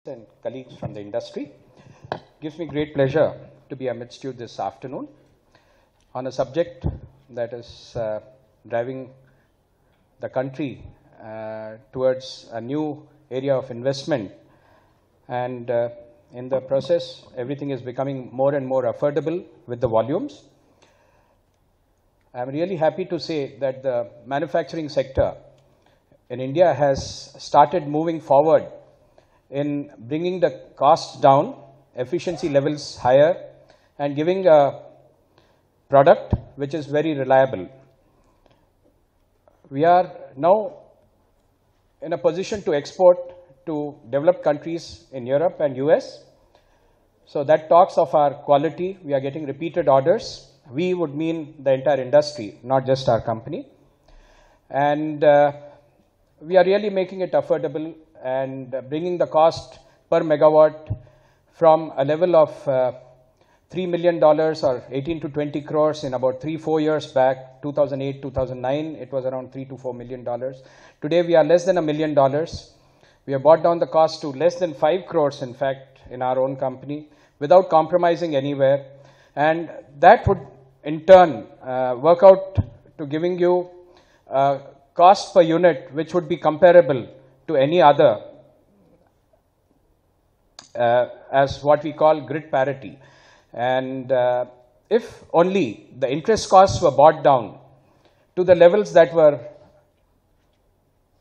and colleagues from the industry. Gives me great pleasure to be amidst you this afternoon on a subject that is driving the country towards a new area of investment, and in the process everything is becoming more and more affordable with the volumes. I am really happy to say that the manufacturing sector in India has started moving forward in bringing the costs down, efficiency levels higher, and giving a product which is very reliable. We are now in a position to export to developed countries in Europe and US. So that talks of our quality. We are getting repeated orders. We would mean the entire industry, not just our company. And we are really making it affordable and bringing the cost per megawatt from a level of $3 million or 18 to 20 crores in about 3-4 years back, 2008, 2009, it was around $3 to $4 million. Today we are less than $1 million. We have brought down the cost to less than 5 crores, in fact, in our own company, without compromising anywhere. And that would, in turn, work out to giving you cost per unit, which would be comparable to any other as what we call grid parity. And if only the interest costs were brought down to the levels that were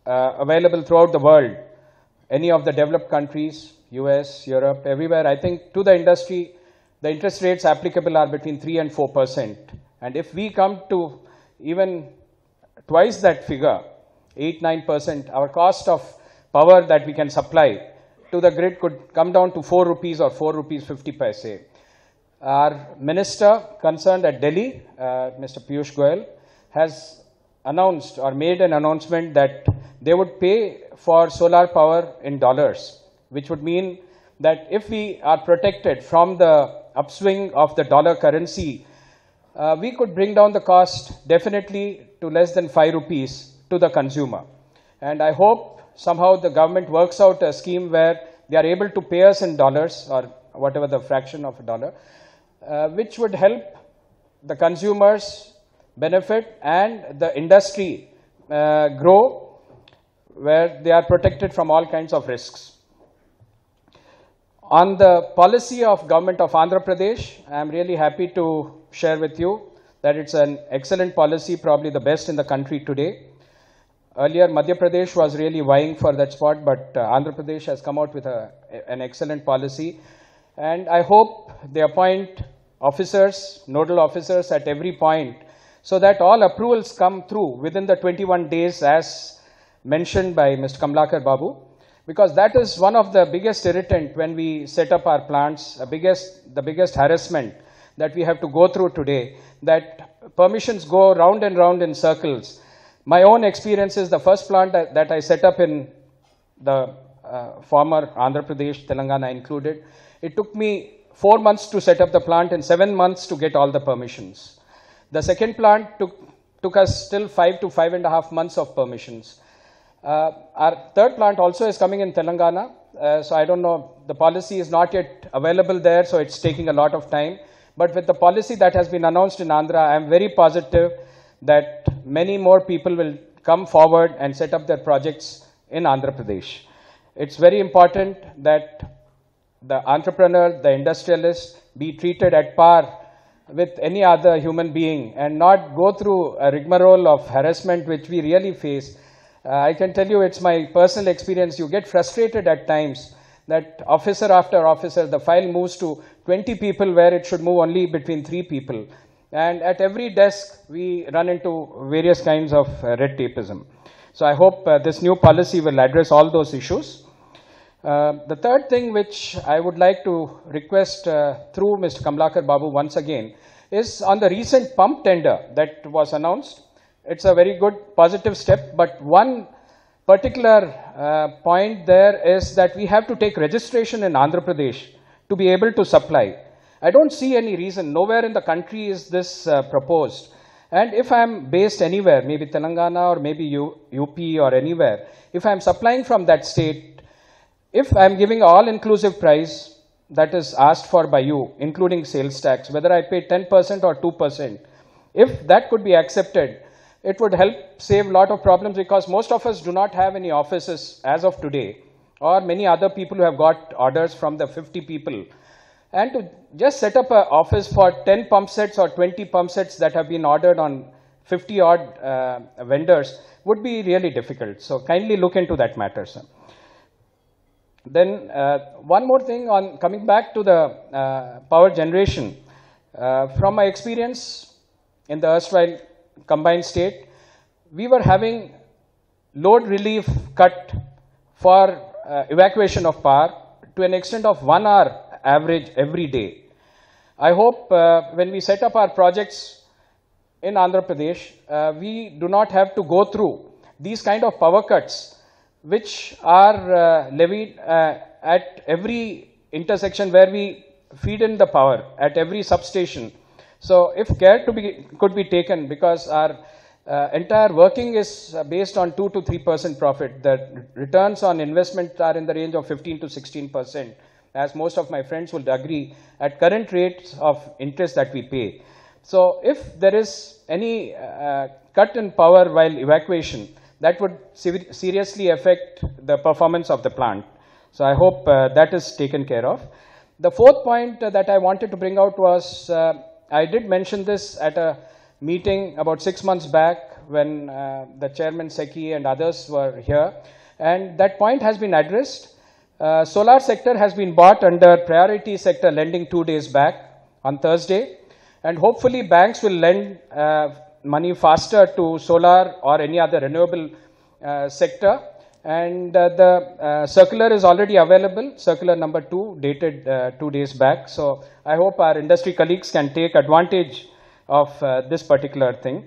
available throughout the world, any of the developed countries, US, Europe, everywhere, I think to the industry, the interest rates applicable are between 3 and 4%. And if we come to even twice that figure, 8-9%, our cost of power that we can supply to the grid could come down to 4 rupees or 4 rupees 50 paise. Our minister concerned at Delhi, Mr. Piyush Goyal, has announced or made an announcement that they would pay for solar power in dollars, which would mean that if we are protected from the upswing of the dollar currency, we could bring down the cost definitely to less than 5 rupees to the consumer. And I hope somehow the government works out a scheme where they are able to pay us in dollars or whatever the fraction of a dollar, which would help the consumers benefit and the industry grow, where they are protected from all kinds of risks. On the policy of government of Andhra Pradesh, I am really happy to share with you that it's an excellent policy, probably the best in the country today. Earlier, Madhya Pradesh was really vying for that spot, but Andhra Pradesh has come out with an excellent policy. And I hope they appoint officers, nodal officers at every point, so that all approvals come through within the 21 days as mentioned by Mr. Kamlakar Babu. Because that is one of the biggest irritant when we set up our plants, the biggest harassment that we have to go through today, that permissions go round and round in circles. My own experience is the first plant that I set up in the former Andhra Pradesh, Telangana included. It took me 4 months to set up the plant and 7 months to get all the permissions. The second plant took us still 5 to 5.5 months of permissions. Our third plant also is coming in Telangana, so I don't know, the policy is not yet available there, so it's taking a lot of time. But with the policy that has been announced in Andhra, I am very positive that many more people will come forward and set up their projects in Andhra Pradesh. It's very important that the entrepreneur, the industrialist, be treated at par with any other human being and not go through a rigmarole of harassment which we really face. I can tell you, it's my personal experience. You get frustrated at times that officer after officer, the file moves to 20 people where it should move only between 3 people. And at every desk, we run into various kinds of red tapeism. So I hope this new policy will address all those issues. The third thing which I would like to request through Mr. Kamlakar Babu once again is on the recent pump tender that was announced. It's a very good positive step, but one particular point there is that we have to take registration in Andhra Pradesh to be able to supply. I don't see any reason, nowhere in the country is this proposed. And if I'm based anywhere, maybe Telangana or maybe UP or anywhere, if I'm supplying from that state, if I'm giving all-inclusive price that is asked for by you, including sales tax, whether I pay 10% or 2%, if that could be accepted, it would help save a lot of problems, because most of us do not have any offices as of today, or many other people who have got orders from the 50 people. And to just set up an office for 10 pump sets or 20 pump sets that have been ordered on 50 odd vendors would be really difficult. So kindly look into that matter, sir. Then one more thing on coming back to the power generation. From my experience in the erstwhile combined state, we were having load relief cut for evacuation of power to an extent of 1 hour average every day. I hope when we set up our projects in Andhra Pradesh, we do not have to go through these kind of power cuts, which are levied at every intersection where we feed in the power, at every substation. So if care could be taken, because our entire working is based on 2 to 3% profit. The returns on investment are in the range of 15 to 16%, as most of my friends would agree, at current rates of interest that we pay. So if there is any cut in power while evacuation, that would seriously affect the performance of the plant. So I hope that is taken care of. The fourth point that I wanted to bring out was, I did mention this at a meeting about 6 months back when the chairman Seki and others were here, and that point has been addressed. Solar sector has been bought under priority sector lending 2 days back on Thursday, and hopefully banks will lend money faster to solar or any other renewable sector. And the circular is already available, circular number 2, dated 2 days back. So I hope our industry colleagues can take advantage of this particular thing.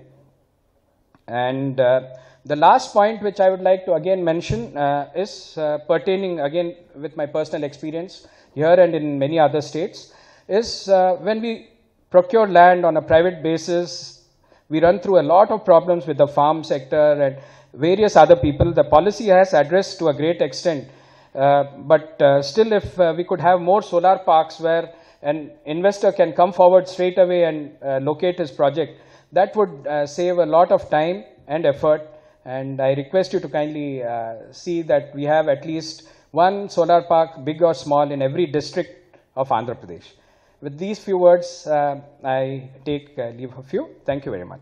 And the last point which I would like to again mention is pertaining again with my personal experience here and in many other states, is when we procure land on a private basis, we run through a lot of problems with the farm sector and various other people. The policy has addressed to a great extent, but still if we could have more solar parks where an investor can come forward straight away and locate his project, that would save a lot of time and effort. And I request you to kindly see that we have at least one solar park, big or small, in every district of Andhra Pradesh. With these few words, I take leave of you. Thank you very much.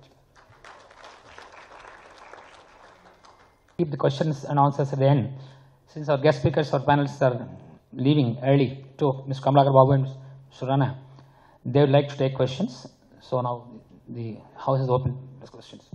Keep the questions and answers at the end. Since our guest speakers or panelists are leaving early, to Ms. Kamalagar Babu and Ms. Surana, they would like to take questions. So now the house is open to questions.